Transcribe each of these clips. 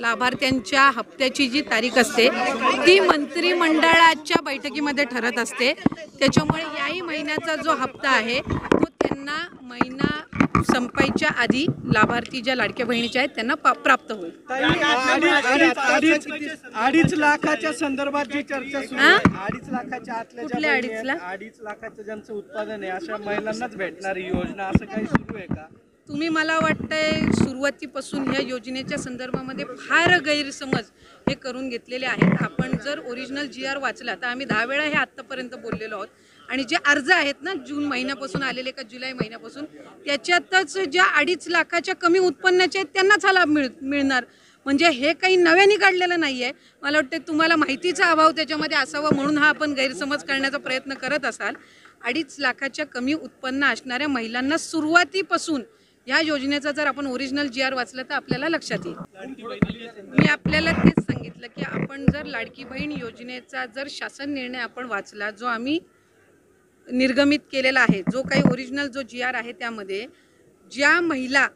लाभार्थ्यांच्या हप्त्याची जी तारीख असते ती मंत्रिमंडळाच्या बैठकीमध्ये ठरत असते। त्याच्यामुळे याही महिन्याचा जो हप्ता आहे तो त्यांना महिना संपायच्या आधी लाभार्थी ज्या लाडक्या बहिणीच्या आहेत त्यांना प्राप्त होईल। 2.5 लाखाच्या संदर्भात जी चर्चा सुरू आहे, 2.5 लाखाच्या आतल्या ज्या 2.5 लाखाचं ज्यांचं उत्पादन आहे अशा महिलांनाच भेटणारी योजना, असं काही सुरू आहे का? तुम्ही मला वाटतंय सुरुवातीपासून ह्या योजनेच्या संदर्भामध्ये फार गैरसमज हे करून घेतलेले आहेत। आपण जर ओरिजिनल GR वाचला तर आम्ही 10 वेळा हे आत्तापर्यंत बोललेलो आहोत आणि जे अर्ज आहेत ना जून महिन्यापासून आलेले का जुलै महिन्यापासून त्याच्यातच ज्या 2.5 लाखाच्या कमी उत्पन्नाचे आहेत त्यांनाच हा लाभ मिळणार। म्हणजे हे काही नव्याने काढलेलं नाही आहे। मला वाटतं तुम्हाला माहितीचा अभाव त्याच्यामध्ये असावा म्हणून हा आपण गैरसमज करण्याचा प्रयत्न करत असाल। 2.5 लाखाच्या कमी उत्पन्न असणाऱ्या महिलांना सुरुवातीपासून या योजनेचा जर आपण ओरिजिनल GR वाचलं तर आपल्याला लक्षात येईल। मी आपल्याला तेच सांगितलं की आपण जर लाडकी बहीण योजनेचा जर शासन निर्णय आपण वाचला जो आम्ही निर्गमित केलेला आहे, जो काही ओरिजिनल जो GR आहे त्यामध्ये ज्या महिला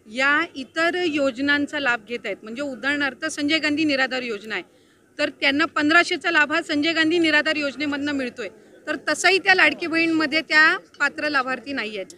या इतर योजनांचा लाभ घेत आहेत, म्हणजे उदाहरणार्थ संजय गांधी निराधार योजना आहे तर त्यांना 1500चा लाभ हा संजय गांधी निराधार योजनेमधनं मिळतोय, तर तसंही त्या लाडकी बहीणमध्ये त्या पात्र लाभार्थी नाही आहेत।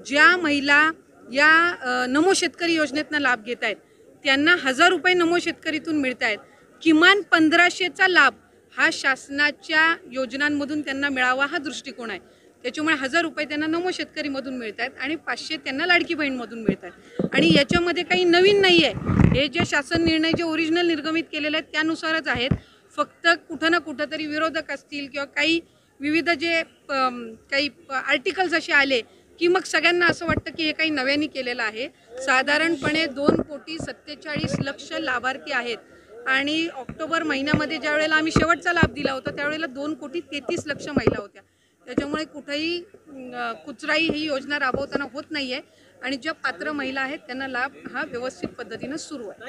ज्या महिला या नमो शेतकरी योजनेतनं लाभ घेत आहेत त्यांना 1000 रुपये नमो शेतकरीतून मिळत आहेत। किमान 1500चा लाभ हा शासनाच्या योजनांमधून त्यांना मिळावा हा दृष्टिकोन आहे। त्याच्यामुळे 1000 रुपये त्यांना नमो शेतकरीमधून मिळत आहेत आणि 500 त्यांना लाडकी बहीणमधून मिळत आहेत। आणि याच्यामध्ये काही नवीन नाही आहे, हे जे शासन निर्णय जे ओरिजिनल निर्गमित केलेले आहेत त्यानुसारच आहेत। फक्त कुठं ना कुठं तरी विरोधक असतील किंवा काही विविध जे काही आर्टिकल्स असे आले की मग सगळ्यांना असं वाटतं की हे काही नव्याने केलेलं आहे। साधारणपणे 2,47,00,000 लाभार्थी आहेत आणि ऑक्टोबर महिन्यामध्ये ज्या वेळेला आम्ही शेवटचा लाभ दिला होता त्यावेळेला 2,33,00,000 महिला होत्या। त्याच्यामुळे कुठेही कुचराई ही योजना राबवताना होत नाही आहे आणि ज्या पात्र महिला आहेत त्यांना लाभ हा व्यवस्थित पद्धतीने सुरू आहे।